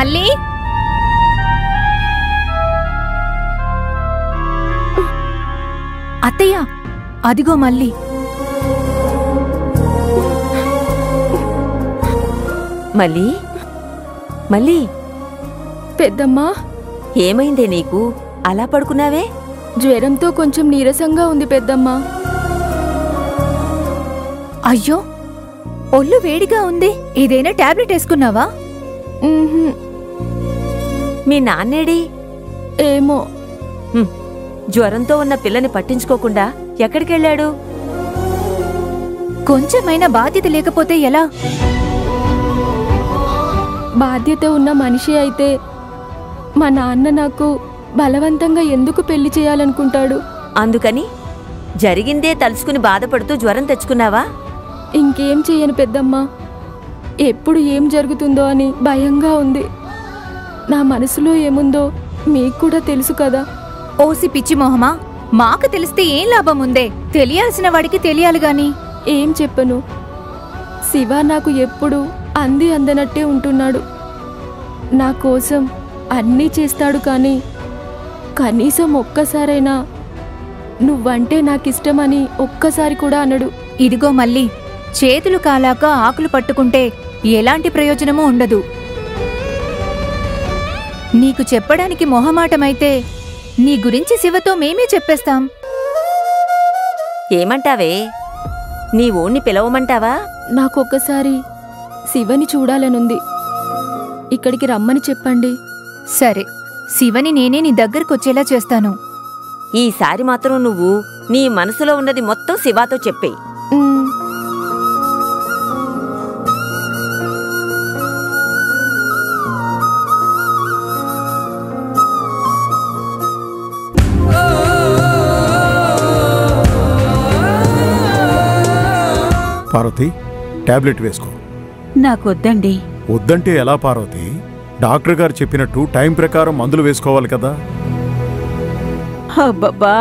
మళ్ళీ అత్తయ్య, అదిగో మళ్ళీ. మళ్ళీ మళ్ళీ పెద్దమ్మా, ఏమైందే నీకు? అలా పడుకున్నావే? జ్వరంతో కొంచెం నీరసంగా ఉంది పెద్దమ్మా. అయ్యో, ఒళ్ళు వేడిగా ఉంది. ఏదైనా టాబ్లెట్ వేసుకున్నావా? మీ నాన్నేడి? ఏమో. జ్వరంతో ఉన్న పిల్లని పట్టించుకోకుండా ఎక్కడికెళ్ళాడు? కొంచెమైనా బాధ్యత లేకపోతే ఎలా? బాధ్యత ఉన్న మనిషి అయితే మా నాన్న నాకు బలవంతంగా ఎందుకు పెళ్లి చేయాలనుకుంటాడు? అందుకని జరిగిందే తలుచుకుని బాధపడుతూ జ్వరం తెచ్చుకున్నావా? ఇంకేం చెయ్యను పెద్దమ్మా. ఎప్పుడు ఏం జరుగుతుందో అని భయంగా ఉంది. నా మనసులో ఏముందో మీకు కూడా తెలుసు కదా. ఓసి పిచ్చి మొహమా, మాకు తెలిస్తే ఏం లాభం ఉందే? తెలియాల్సిన వాడికి తెలియాలి గాని. ఏం చెప్పను, శివ నాకు ఎప్పుడు అంది అందనట్టే ఉంటున్నాడు. నా కోసం అన్నీ చేస్తాడు, కానీ కనీసం ఒక్కసారైనా నువ్వంటే నాకిష్టమని ఒక్కసారి కూడా అనడు. ఇదిగో మళ్ళీ, చేతులు కాలాక ఆకులు పట్టుకుంటే ఎలాంటి ప్రయోజనమూ ఉండదు. నీకు చెప్పడానికి మొహమాటమైతే నీ గురించి శివతో మేమే చెప్పేస్తాం. ఏమంటావే? నీ ఓణ్ణి పిలవమంటావా? నాకొక్కసారి శివని చూడాలనుంది. ఇక్కడికి రమ్మని చెప్పండి. సరే, శివని నేనే నీ దగ్గరకొచ్చేలా చేస్తాను. ఈసారి మాత్రం నువ్వు నీ మనసులో ఉన్నది మొత్తం శివాతో చెప్పే. పార్వతి, టాబ్లెట్ వేసుకో. నాకొద్దండి. వద్దంటే ఎలా పార్వతి? డాక్టర్ గారు చెప్పినట్టు టైం ప్రకారం మందులు వేసుకోవాలి కదా. అబ్బబ్బా,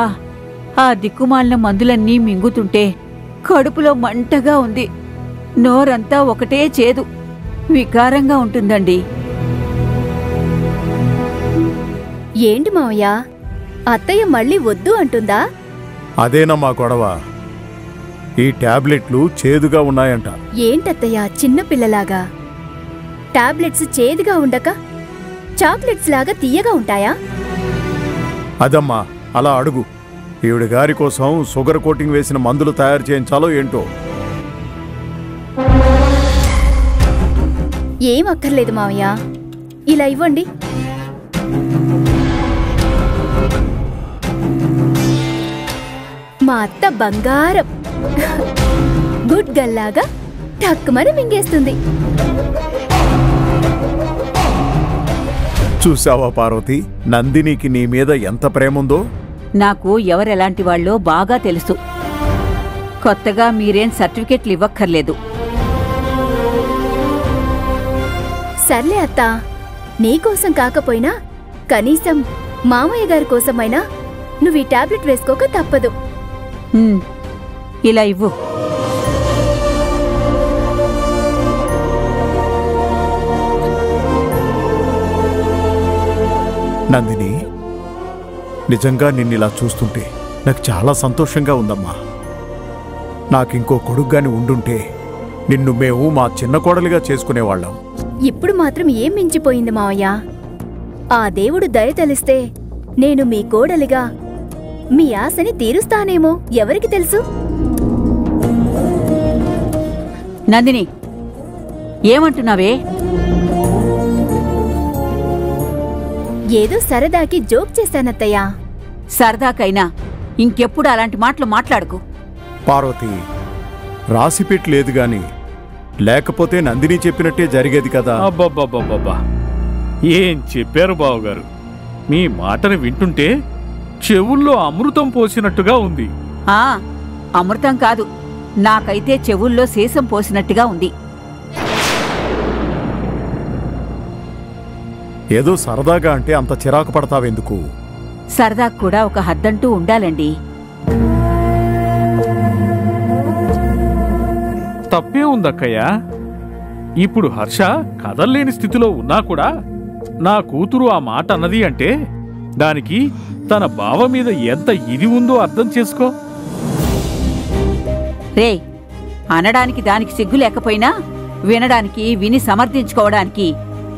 ఆ దిక్కుమాలిన మందులన్నీ మింగుతుంటే కడుపులో మంటగా ఉంది. నోరంతా ఒకటే చేదు, వికారంగా ఉంటుందండి. ఏంటి మావయ్య, అత్తయ్య మళ్ళీ వద్దు అంటుందా? అదేనా మా గొడవ. ఈ టాబ్లెట్లు చేదుగా ఉన్నాయంట. ఏంటత్తయ్య చిన్నపిల్లలాగా? టాబ్లెట్స్ చేదుగా ఉండక చాక్లెట్స్ లాగా తీయగా ఉంటాయా? అదమ్మా, అలా అడుగు. ఈవిడ గారి కోసం షుగర్ కోటింగ్ వేసిన మందులు తయారు చేయించాలో ఏంటో. ఏం అక్కర్లేదు మావయ్య, ఇలా ఇవ్వండి. మా అత్త బంగారం, గుడ్ గల్లాగా టక్కుమని మింగేస్తుంది. చూసావా పార్వతి, నందినికి నీ మీద ఎంత ప్రేముందో. నాకు ఎవరెలాంటి వాళ్ళో బాగా తెలుసు. కొత్తగా మీరేం సర్టిఫికెట్లు ఇవ్వక్కర్లేదు. సర్లే అత్తా, నీకోసం కాకపోయినా కనీసం మామయ్య గారి కోసమైనా నువ్వు ఈ టాబ్లెట్ వేసుకోక తప్పదు. ఇలా ఇవ్వు. నందిని, నిజంగా నిన్నిలా చూస్తుంటే నాకు చాలా సంతోషంగా ఉందమ్మా. నాకింకో కొడుగ్గాని ఉండుంటే నిన్ను మేము మా చిన్న కోడలిగా చేసుకునేవాళ్ళం. ఇప్పుడు మాత్రం ఏం మించిపోయింది మావయ్య? ఆ దేవుడు దయ తలిస్తే నేను మీ కోడలిగా మీ ఆశని తీరుస్తానేమో, ఎవరికి తెలుసు? నందిని, ఏమంటున్నావే? ఏదో సరదాకి జోక్ చేశానత్తయ్యా. సరదాకైనా ఇంకెప్పుడు అలాంటి మాటలు మాట్లాడుకు. పార్వతి, రాసిపెట్టి లేదు గాని లేకపోతే నందిని చెప్పినట్టే జరిగేది కదా. అబ్బబ్బబ్బబ్బబ్బా, ఏం చెప్పారు బావగారు? మీ మాటను వింటుంటే చెవుల్లో అమృతం పోసినట్టుగా ఉంది. అమృతం కాదు, నాకైతే చెవుల్లో సీసం పోసినట్టుగా ఉంది. ఏదో సరదాగా అంటే అంత చిరాకు పడతావెందుకు? సరదాకు కూడా ఒక హద్దంటూ ఉండాలండి. తప్పే ఉందక్కయ్యా. ఇప్పుడు హర్ష కదల్లేని స్థితిలో ఉన్నా కూడా నా కూతురు ఆ మాట అన్నది అంటే దానికి తన బావ మీద ఎంత ఇది ఉందో అర్థం చేసుకో. రే, అనడానికి దానికి సిగ్గు లేకపోయినా వినడానికి, విని సమర్థించుకోవడానికి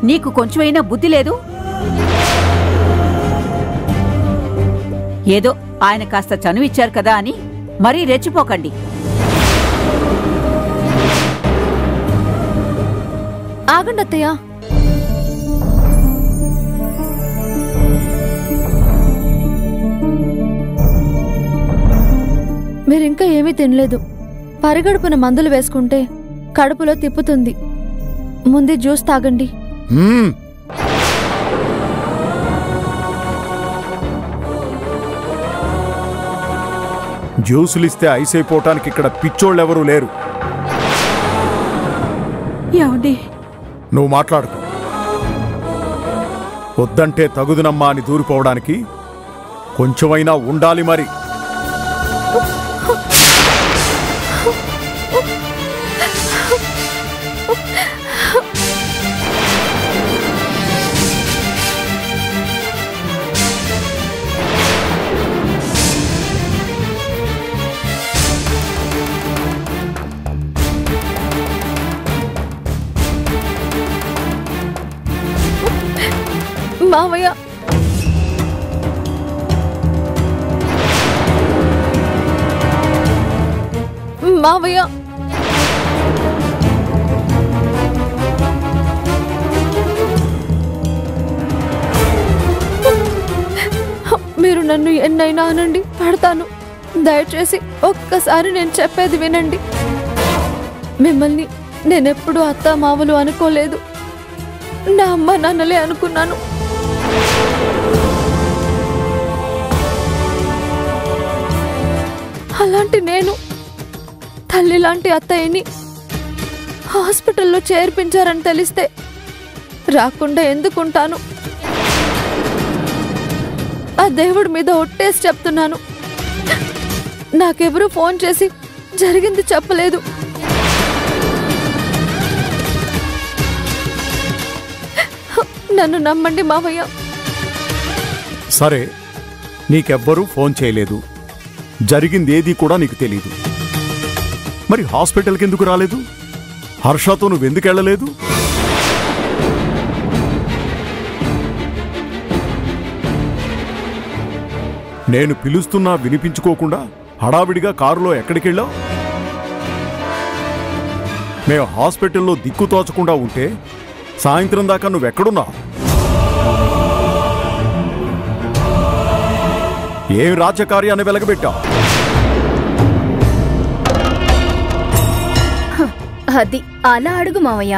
నీకు కొంచెమైనా బుద్ధి లేదు? ఏదో ఆయన కాస్త చనువిచ్చారు కదా అని మరీ రెచ్చిపోకండి. ఆగండి అత్తయ్య. మీరింకా ఏమీ తినలేదు. పరిగడుపున మందులు వేసుకుంటే కడుపులో తిప్పుతుంది. ముందే జ్యూస్ తాగండి. జ్యూసులిస్తే ఐస్ అయిపోవటానికి ఇక్కడ పిచ్చోళ్ళెవరూ లేరు. ఏమండి? నువ్వు మాట్లాడుకో. వద్దంటే తగుదునమ్మా అని దూరిపోవడానికి కొంచెమైనా ఉండాలి మరి. మావయ్య, మావయ్య, మీరు నన్ను ఎన్నైనా అనండి, పడతాను. దయచేసి ఒక్కసారి నేను చెప్పేది వినండి. మిమ్మల్ని నేనెప్పుడు అత్త మావలు అనుకోలేదు. నా అమ్మ నాన్నలే అనుకున్నాను. అలాంటి నేను తల్లి లాంటి అత్తయ్యని హాస్పిటల్లో చేర్పించారని తెలిస్తే రాకుండా ఎందుకుంటాను? ఆ దేవుడి మీద ఒట్టేసి చెప్తున్నాను, నాకెవరూ ఫోన్ చేసి జరిగింది చెప్పలేదు. నన్ను నమ్మండి మావయ్య. సరే, నీకెవ్వరూ ఫోన్ చేయలేదు, జరిగిందేదీ కూడా నీకు తెలీదు. మరి హాస్పిటల్కి ఎందుకు రాలేదు? హర్షతో నువ్వెందుకు వెళ్ళలేదు? నేను పిలుస్తున్నా వినిపించుకోకుండా హడావిడిగా కారులో ఎక్కడికెళ్ళావు? మేము హాస్పిటల్లో దిక్కు తోచకుండా ఉంటే సాయంత్రం దాకా నువ్వెక్కడున్నావు? ఏం రాజకార్యాన్ని వెలగబెట్టావు? అది అలా అడుగు మావయ్య.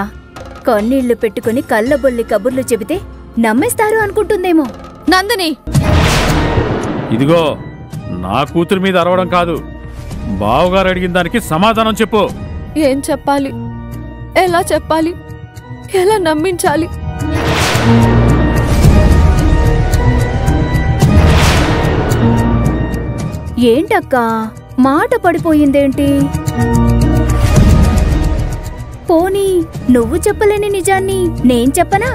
కన్నీళ్లు పెట్టుకుని కళ్ళబొల్లి కబుర్లు చెబితే నమ్మేస్తారు అనుకుంటుందేమో. నందిని, ఇదిగో, నా కూతురు మీద అరవడం కాదు, బావగారు అడిగిన దానికి సమాధానం చెప్పు. ఏం చెప్పాలి? ఎలా చెప్పాలి? ఎలా నమ్మించాలి? ఏంటక్కా మాట పడిపోయిందేంటి? పోనీ నువ్వు చెప్పలేని నిజాన్ని నేను చెప్పనా?